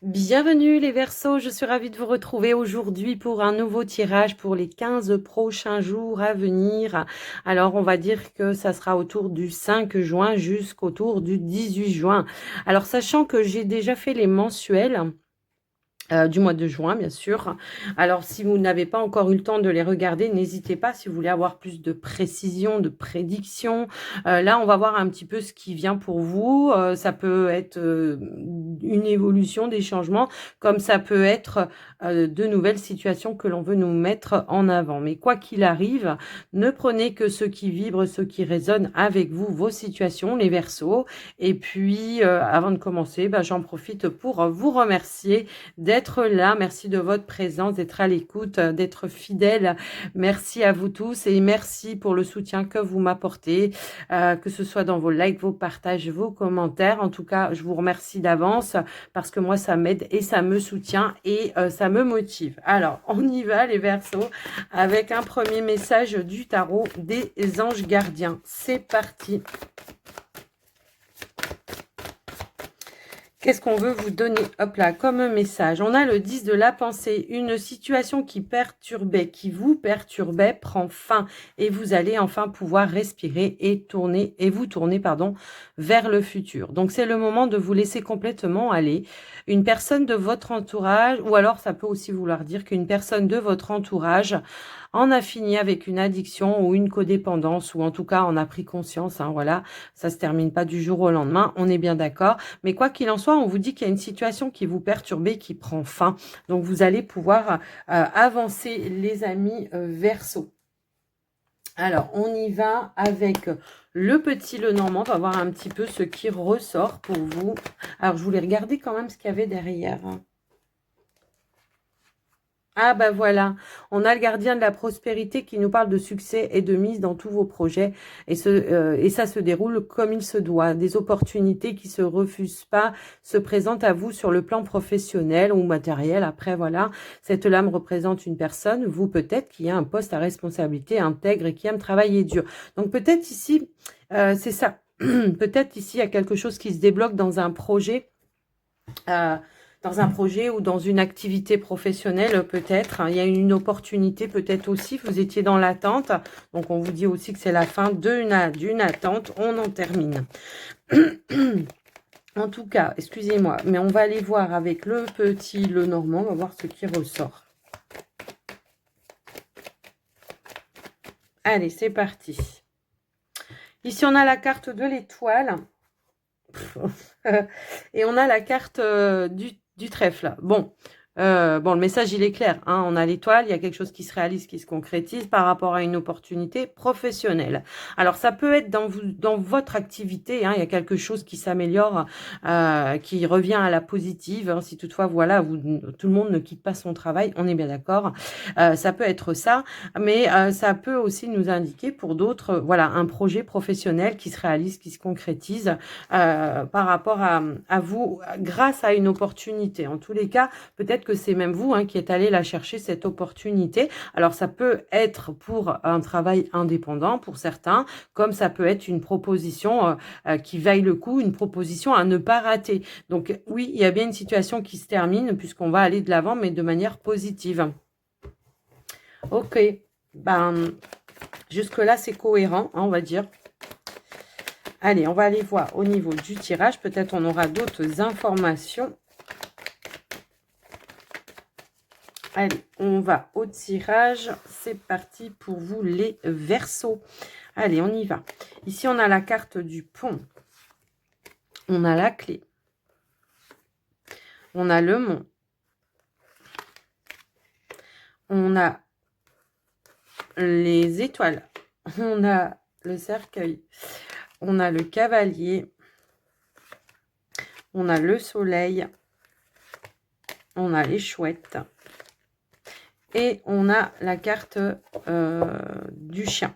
Bienvenue les Verseaux, je suis ravie de vous retrouver aujourd'hui pour un nouveau tirage pour les 15 prochains jours à venir. Alors on va dire que ça sera autour du 5 juin jusqu'autour du 18 juin. Alors sachant que j'ai déjà fait les mensuels, du mois de juin, bien sûr. Alors, si vous n'avez pas encore eu le temps de les regarder, n'hésitez pas si vous voulez avoir plus de précision, de prédiction. Là, on va voir un petit peu ce qui vient pour vous. Ça peut être une évolution, des changements, comme ça peut être de nouvelles situations que l'on veut nous mettre en avant. Mais quoi qu'il arrive, ne prenez que ce qui vibre, ce qui résonne avec vous, vos situations, les Verseaux. Et puis, avant de commencer, j'en profite pour vous remercier d'être là. Merci de votre présence, d'être à l'écoute, d'être fidèle. Merci à vous tous et merci pour le soutien que vous m'apportez, que ce soit dans vos likes, vos partages, vos commentaires. En tout cas, je vous remercie d'avance parce que moi, ça m'aide et ça me soutient et ça me motive. Alors, on y va les Verseaux avec un premier message du tarot des anges gardiens. C'est parti. Qu'est-ce qu'on veut vous donner? Hop là, comme un message. On a le 10 de la pensée. Une situation qui perturbait, qui vous perturbait, prend fin. Et vous allez enfin pouvoir respirer et vous tourner, pardon, vers le futur. Donc, c'est le moment de vous laisser complètement aller. Une personne de votre entourage, ou alors ça peut aussi vouloir dire qu'une personne de votre entourage en a fini avec une addiction ou une codépendance, ou en tout cas en a pris conscience, hein, voilà, ça se termine pas du jour au lendemain, on est bien d'accord. Mais quoi qu'il en soit, on vous dit qu'il y a une situation qui vous perturbe, qui prend fin. Donc, vous allez pouvoir avancer, les amis Verseaux. Alors, on y va avec le petit Lenormand. On va voir un petit peu ce qui ressort pour vous. Alors, je voulais regarder quand même ce qu'il y avait derrière. Ah bah voilà, on a le gardien de la prospérité qui nous parle de succès et de mise dans tous vos projets et ça se déroule comme il se doit. Des opportunités qui se refusent pas se présentent à vous sur le plan professionnel ou matériel. Après voilà, cette lame représente une personne, vous peut-être, qui a un poste à responsabilité intègre et qui aime travailler dur. Donc peut-être ici, c'est ça, peut-être ici il y a quelque chose qui se débloque dans un projet. Dans un projet ou dans une activité professionnelle peut-être. Il y a une opportunité peut-être aussi, vous étiez dans l'attente. Donc on vous dit aussi que c'est la fin d'une attente. On en termine. En tout cas, excusez-moi, mais on va aller voir avec le petit Lenormand. On va voir ce qui ressort. Allez, c'est parti. Ici, on a la carte de l'étoile. Et on a la carte du trèfle. Bon, le message, il est clair. Hein, on a l'étoile, il y a quelque chose qui se réalise, qui se concrétise par rapport à une opportunité professionnelle. Alors, ça peut être dans votre activité. Hein, il y a quelque chose qui s'améliore, qui revient à la positive. Hein, si toutefois, voilà, tout le monde ne quitte pas son travail, on est bien d'accord. Ça peut être ça, mais ça peut aussi nous indiquer pour d'autres, voilà, un projet professionnel qui se réalise, qui se concrétise par rapport à vous, grâce à une opportunité. En tous les cas, peut-être que c'est même vous qui êtes allé la chercher, cette opportunité. Alors, ça peut être pour un travail indépendant pour certains, comme ça peut être une proposition qui vaille le coup, une proposition à ne pas rater. Donc, oui, il y a bien une situation qui se termine, puisqu'on va aller de l'avant, mais de manière positive. Ok, jusque-là, c'est cohérent, on va dire. Allez, on va aller voir au niveau du tirage. Peut-être on aura d'autres informations. Allez, on va au tirage. C'est parti pour vous les Verseaux. Allez, on y va. Ici, on a la carte du pont. On a la clé. On a le mont. On a les étoiles. On a le cercueil. On a le cavalier. On a le soleil. On a les chouettes. Et on a la carte du chien.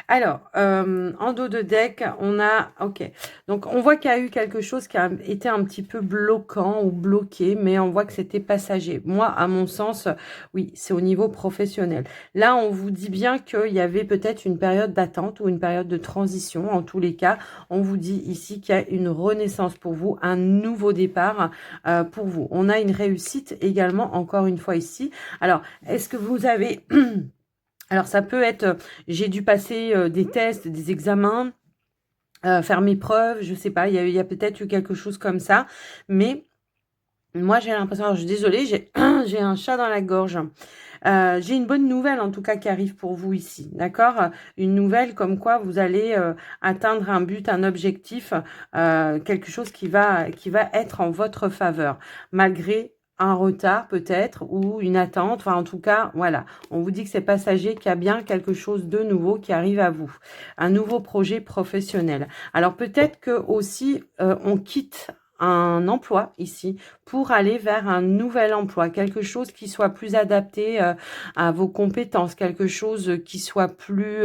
Alors, en dos de deck, on a... Ok. Donc, on voit qu'il y a eu quelque chose qui a été un petit peu bloquant ou bloqué, mais on voit que c'était passager. Moi, à mon sens, oui, c'est au niveau professionnel. Là, on vous dit bien qu'il y avait peut-être une période d'attente ou une période de transition. En tous les cas, on vous dit ici qu'il y a une renaissance pour vous, un nouveau départ pour vous. On a une réussite également, encore une fois ici. Alors, est-ce que vous avez... Alors, ça peut être, j'ai dû passer des tests, des examens, faire mes preuves, je sais pas, il y a peut-être eu quelque chose comme ça, mais moi, j'ai l'impression, alors je suis désolée, j'ai un chat dans la gorge. J'ai une bonne nouvelle, en tout cas, qui arrive pour vous ici, d'accord? Une nouvelle comme quoi vous allez atteindre un but, un objectif, quelque chose qui va être en votre faveur, malgré un retard peut-être ou une attente. Enfin, en tout cas, voilà. On vous dit que c'est passager, qu'il y a bien quelque chose de nouveau qui arrive à vous. Un nouveau projet professionnel. Alors, peut-être que aussi, on quitte un emploi ici pour aller vers un nouvel emploi, quelque chose qui soit plus adapté à vos compétences, quelque chose qui soit plus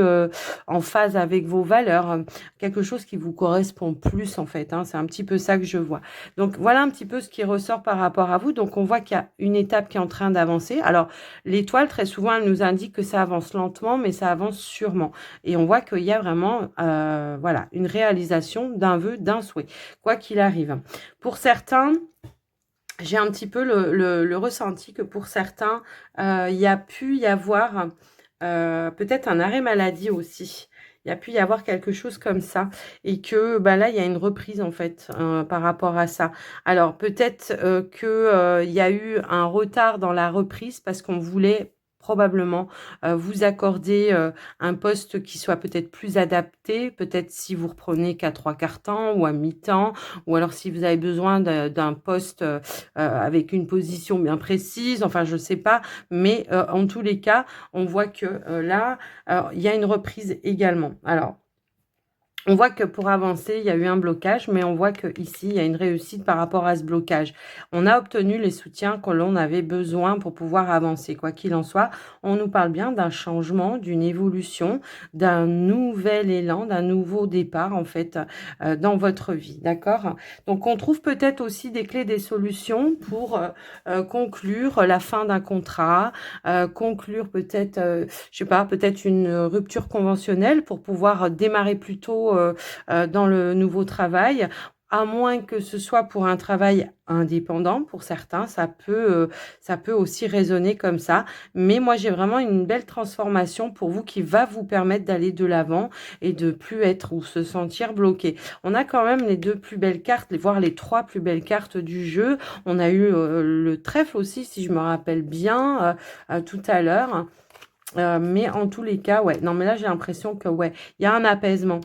en phase avec vos valeurs, quelque chose qui vous correspond plus en fait, hein. C'est un petit peu ça que je vois. Donc voilà un petit peu ce qui ressort par rapport à vous. Donc on voit qu'il y a une étape qui est en train d'avancer. Alors l'étoile, très souvent, elle nous indique que ça avance lentement, mais ça avance sûrement. Et on voit qu'il y a vraiment voilà, une réalisation d'un vœu, d'un souhait, quoi qu'il arrive. Pour certains, j'ai un petit peu le ressenti que pour certains, il y a pu y avoir peut-être un arrêt maladie aussi. Il y a pu y avoir quelque chose comme ça et que bah là, il y a une reprise en fait par rapport à ça. Alors peut-être que il y a eu un retard dans la reprise parce qu'on voulait probablement vous accorder un poste qui soit peut-être plus adapté, peut-être si vous reprenez qu'à 3/4 temps ou à mi-temps, ou alors si vous avez besoin d'un poste avec une position bien précise, enfin je sais pas, mais en tous les cas, on voit que là, il y a une reprise également. Alors, on voit que pour avancer, il y a eu un blocage, mais on voit qu'ici, il y a une réussite par rapport à ce blocage. On a obtenu les soutiens que l'on avait besoin pour pouvoir avancer. Quoi qu'il en soit, on nous parle bien d'un changement, d'une évolution, d'un nouvel élan, d'un nouveau départ, en fait, dans votre vie. D'accord? Donc, on trouve peut-être aussi des clés, des solutions pour conclure la fin d'un contrat, conclure peut-être, je sais pas, peut-être une rupture conventionnelle pour pouvoir démarrer plus tôt dans le nouveau travail, à moins que ce soit pour un travail indépendant pour certains, ça peut aussi résonner comme ça. Mais moi, j'ai vraiment une belle transformation pour vous qui va vous permettre d'aller de l'avant et de plus être ou se sentir bloqué. On a quand même les deux plus belles cartes, voire les trois plus belles cartes du jeu. On a eu le trèfle aussi, si je me rappelle bien, tout à l'heure. Mais en tous les cas, ouais. Non, mais là, j'ai l'impression que, ouais, il y a un apaisement.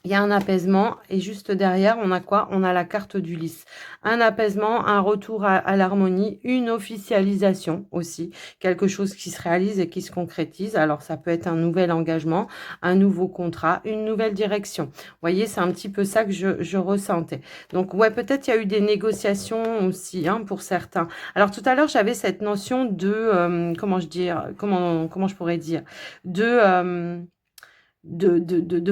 Il y a un apaisement et juste derrière, on a quoi? On a la carte d'Ulysse. Un apaisement, un retour à l'harmonie, une officialisation aussi. Quelque chose qui se réalise et qui se concrétise. Alors, ça peut être un nouvel engagement, un nouveau contrat, une nouvelle direction. Vous voyez, c'est un petit peu ça que je ressentais. Donc, ouais, peut-être il y a eu des négociations aussi hein, pour certains. Alors, tout à l'heure, j'avais cette notion de, comment je pourrais dire, de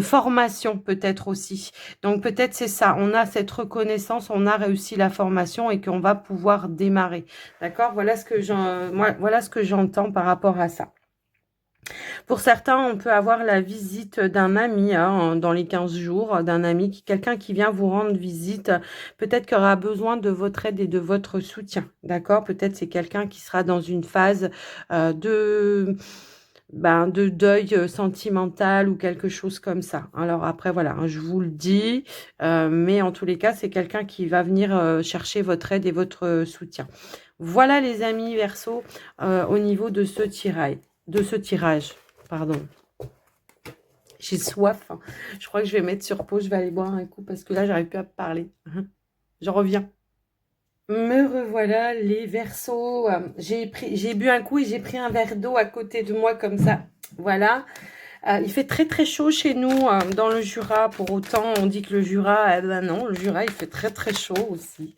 formation peut-être aussi. Donc peut-être c'est ça, on a cette reconnaissance, on a réussi la formation et qu'on va pouvoir démarrer. D'accord? Voilà ce que j'entends par rapport à ça. Pour certains, on peut avoir la visite d'un ami hein, dans les 15 jours, d'un ami, quelqu'un qui vient vous rendre visite, peut-être qu'il aura besoin de votre aide et de votre soutien. D'accord? Peut-être c'est quelqu'un qui sera dans une phase de deuil sentimental ou quelque chose comme ça. Alors après, voilà, hein, je vous le dis, mais en tous les cas, c'est quelqu'un qui va venir chercher votre aide et votre soutien. Voilà les amis Verseau, au niveau de ce tirage, pardon. J'ai soif, hein. Je crois que je vais mettre sur pause, je vais aller boire un coup parce que là, j'arrive plus à parler. Je reviens. Me revoilà les Verseaux. J'ai bu un coup et j'ai pris un verre d'eau à côté de moi comme ça. Voilà. Il fait très très chaud chez nous dans le Jura. Pour autant, on dit que le Jura, eh ben non, le Jura, il fait très très chaud aussi.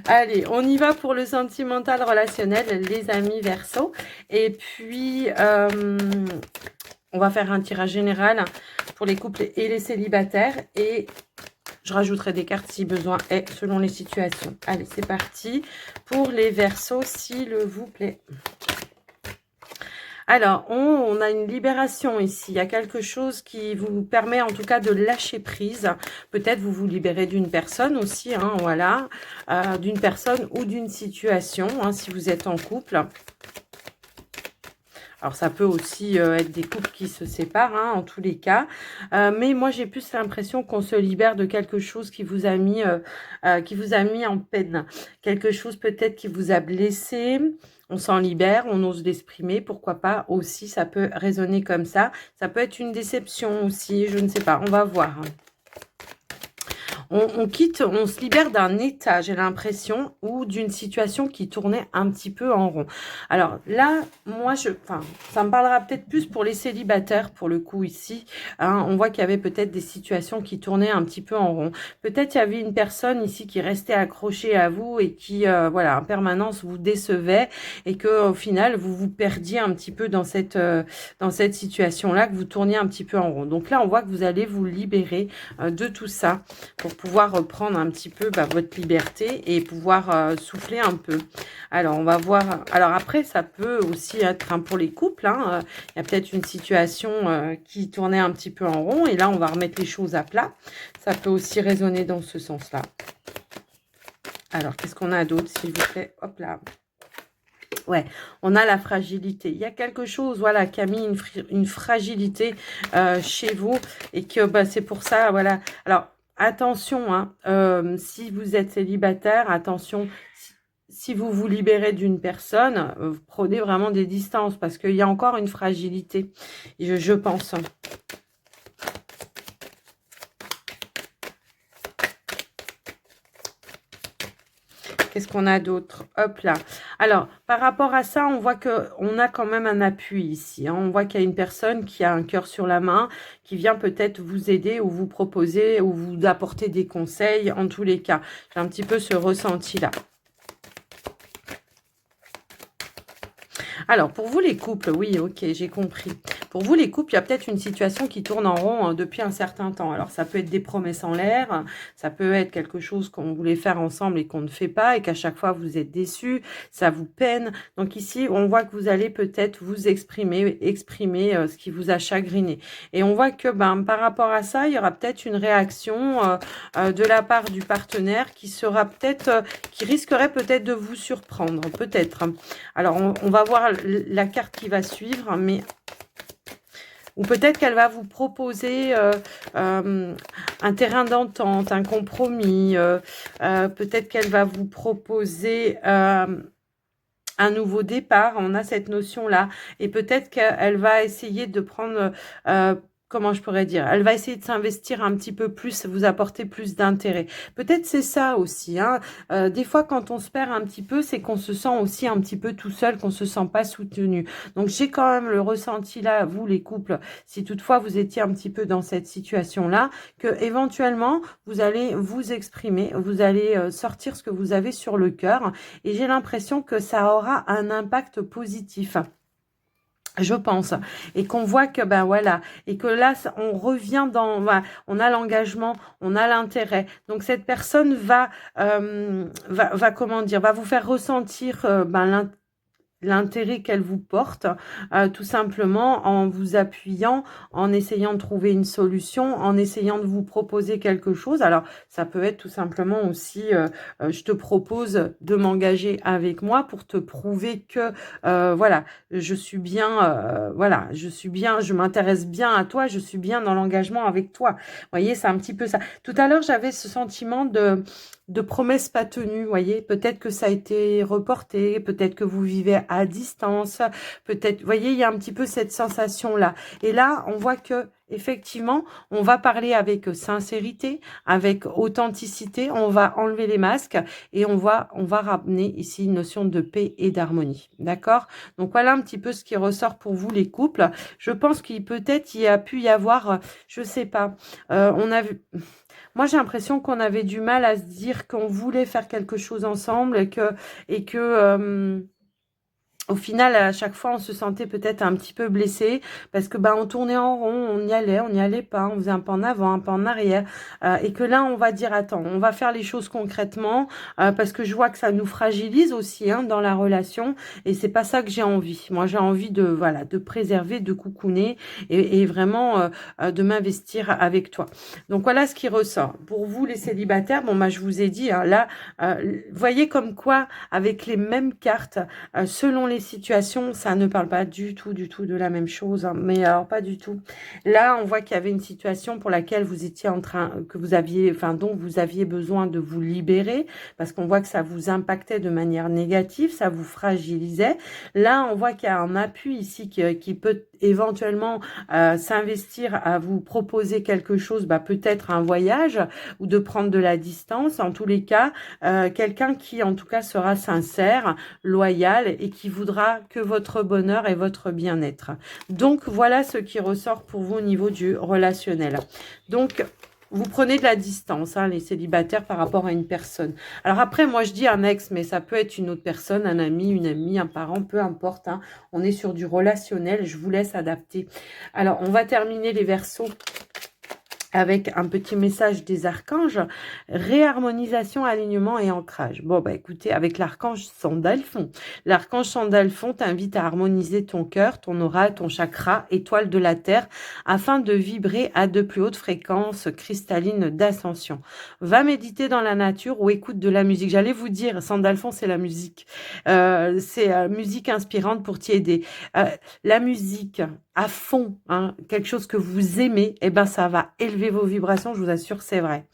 Allez, on y va pour le sentimental relationnel, les amis Verseaux. Et puis, On va faire un tirage général pour les couples et les célibataires. Et je rajouterai des cartes si besoin est, selon les situations. Allez, c'est parti pour les Verseaux, s'il vous plaît. Alors, on a une libération ici. Il y a quelque chose qui vous permet en tout cas de lâcher prise. Peut-être vous vous libérez d'une personne aussi, hein, voilà. D'une personne ou d'une situation, hein, si vous êtes en couple. Alors, ça peut aussi être des couples qui se séparent, hein, en tous les cas. Mais moi, j'ai plus l'impression qu'on se libère de quelque chose qui vous a mis en peine. Quelque chose peut-être qui vous a blessé. On s'en libère, on ose l'exprimer. Pourquoi pas aussi, ça peut résonner comme ça. Ça peut être une déception aussi, je ne sais pas. On va voir. On quitte, on se libère d'un état, j'ai l'impression, ou d'une situation qui tournait un petit peu en rond. Alors là, moi, ça me parlera peut-être plus pour les célibataires, pour le coup, ici. Hein, on voit qu'il y avait peut-être des situations qui tournaient un petit peu en rond. Peut-être il y avait une personne ici qui restait accrochée à vous et qui, voilà, en permanence vous décevait et que au final, vous vous perdiez un petit peu dans cette situation-là, que vous tourniez un petit peu en rond. Donc là, on voit que vous allez vous libérer de tout ça pour pouvoir reprendre un petit peu votre liberté et pouvoir souffler un peu. Alors, on va voir. Alors après, ça peut aussi être pour les couples. Hein, il y a peut-être une situation qui tournait un petit peu en rond. Et là, on va remettre les choses à plat. Ça peut aussi résonner dans ce sens-là. Alors, qu'est-ce qu'on a d'autre, s'il vous plaît? Hop là. Ouais, on a la fragilité. Il y a quelque chose, voilà, qui a mis une fragilité chez vous et que c'est pour ça, voilà. Alors, attention, hein, si vous êtes célibataire, attention, si vous vous libérez d'une personne, prenez vraiment des distances parce qu'il y a encore une fragilité, je pense. Qu'est-ce qu'on a d'autre? Hop là. Alors, par rapport à ça, on voit qu'on a quand même un appui ici. Hein. On voit qu'il y a une personne qui a un cœur sur la main, qui vient peut-être vous aider ou vous proposer ou vous apporter des conseils. En tous les cas, j'ai un petit peu ce ressenti-là. Alors, pour vous les couples, oui, ok, j'ai compris. Pour vous les couples, il y a peut-être une situation qui tourne en rond depuis un certain temps. Alors, ça peut être des promesses en l'air, ça peut être quelque chose qu'on voulait faire ensemble et qu'on ne fait pas et qu'à chaque fois, vous êtes déçus, ça vous peine. Donc ici, on voit que vous allez peut-être vous exprimer ce qui vous a chagriné. Et on voit que par rapport à ça, il y aura peut-être une réaction de la part du partenaire qui sera peut-être, qui risquerait peut-être de vous surprendre, peut-être. Alors, on va voir la carte qui va suivre, mais ou peut-être qu'elle va vous proposer un terrain d'entente, un compromis. Peut-être qu'elle va vous proposer un nouveau départ. On a cette notion-là. Et peut-être qu'elle va essayer de prendre... comment je pourrais dire? Elle va essayer de s'investir un petit peu plus, vous apporter plus d'intérêt. Peut-être c'est ça aussi. Hein. Des fois, quand on se perd un petit peu, c'est qu'on se sent aussi un petit peu tout seul, qu'on se sent pas soutenu. Donc, j'ai quand même le ressenti là, vous les couples, si toutefois vous étiez un petit peu dans cette situation-là, que éventuellement, vous allez vous exprimer, vous allez sortir ce que vous avez sur le cœur. Et j'ai l'impression que ça aura un impact positif. Je pense, et qu'on voit que voilà, et que là on revient dans, voilà, on a l'engagement, on a l'intérêt. Donc cette personne va comment dire, va vous faire ressentir l'intérêt qu'elle vous porte, tout simplement en vous appuyant, en essayant de trouver une solution, en essayant de vous proposer quelque chose. Alors, ça peut être tout simplement aussi, je te propose de m'engager avec moi pour te prouver que, voilà, je suis bien, voilà, je m'intéresse bien à toi, je suis bien dans l'engagement avec toi. Vous voyez, c'est un petit peu ça. Tout à l'heure, j'avais ce sentiment de promesses pas tenues, vous voyez, peut-être que ça a été reporté, peut-être que vous vivez à distance, peut-être, vous voyez, il y a un petit peu cette sensation-là. Et là, on voit que effectivement, on va parler avec sincérité, avec authenticité, on va enlever les masques et on va ramener ici une notion de paix et d'harmonie. D'accord? Donc voilà un petit peu ce qui ressort pour vous les couples. Je pense qu'il peut-être il y a pu y avoir, je sais pas, on a vu... Moi, j'ai l'impression qu'on avait du mal à se dire qu'on voulait faire quelque chose ensemble et que au final, à chaque fois, on se sentait peut-être un petit peu blessé parce que, on tournait en rond, on n'y allait pas, on faisait un pas en avant, un pas en arrière, et que là, on va dire: «Attends, on va faire les choses concrètement, parce que je vois que ça nous fragilise aussi, hein, dans la relation et c'est pas ça que j'ai envie». Moi, j'ai envie de, voilà, de préserver, de cocooner et vraiment, de m'investir avec toi. Donc voilà ce qui ressort. Pour vous, les célibataires, bon, je vous ai dit, hein, là, voyez comme quoi, avec les mêmes cartes, selon les situations, ça ne parle pas du tout de la même chose, hein, mais alors pas du tout. Là, on voit qu'il y avait une situation pour laquelle vous étiez en train, que vous aviez, enfin, dont vous aviez besoin de vous libérer, parce qu'on voit que ça vous impactait de manière négative, ça vous fragilisait. Là, on voit qu'il y a un appui ici qui peut éventuellement s'investir à vous proposer quelque chose, peut-être un voyage ou de prendre de la distance. En tous les cas, quelqu'un qui en tout cas sera sincère, loyal et qui voudra que votre bonheur et votre bien-être. Donc voilà ce qui ressort pour vous au niveau du relationnel. Donc vous prenez de la distance, hein, les célibataires, par rapport à une personne. Alors après, moi je dis un ex, mais ça peut être une autre personne, un ami, une amie, un parent, peu importe, hein. On est sur du relationnel, je vous laisse adapter. Alors on va terminer les verseaux avec un petit message des archanges, réharmonisation, alignement et ancrage. Bon, écoutez, avec l'archange Sandalphon. L'archange Sandalphon t'invite à harmoniser ton cœur, ton aura, ton chakra, étoile de la terre, afin de vibrer à de plus hautes fréquences cristallines d'ascension. Va méditer dans la nature ou écoute de la musique. J'allais vous dire, Sandalphon, c'est la musique. C'est musique inspirante pour t'y aider. La musique à fond, hein, quelque chose que vous aimez, ça va élever vos vibrations, je vous assure, c'est vrai.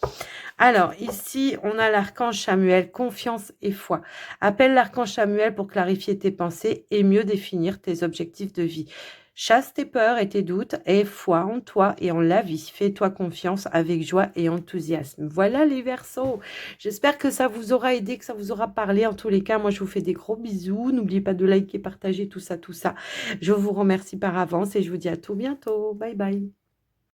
Alors, ici, on a l'archange Chamuel, confiance et foi. Appelle l'archange Chamuel pour clarifier tes pensées et mieux définir tes objectifs de vie. Chasse tes peurs et tes doutes et foi en toi et en la vie. Fais-toi confiance avec joie et enthousiasme. Voilà les Verseaux. J'espère que ça vous aura aidé, que ça vous aura parlé. En tous les cas, moi, je vous fais des gros bisous. N'oubliez pas de liker, partager tout ça, tout ça. Je vous remercie par avance et je vous dis à tout bientôt. Bye bye.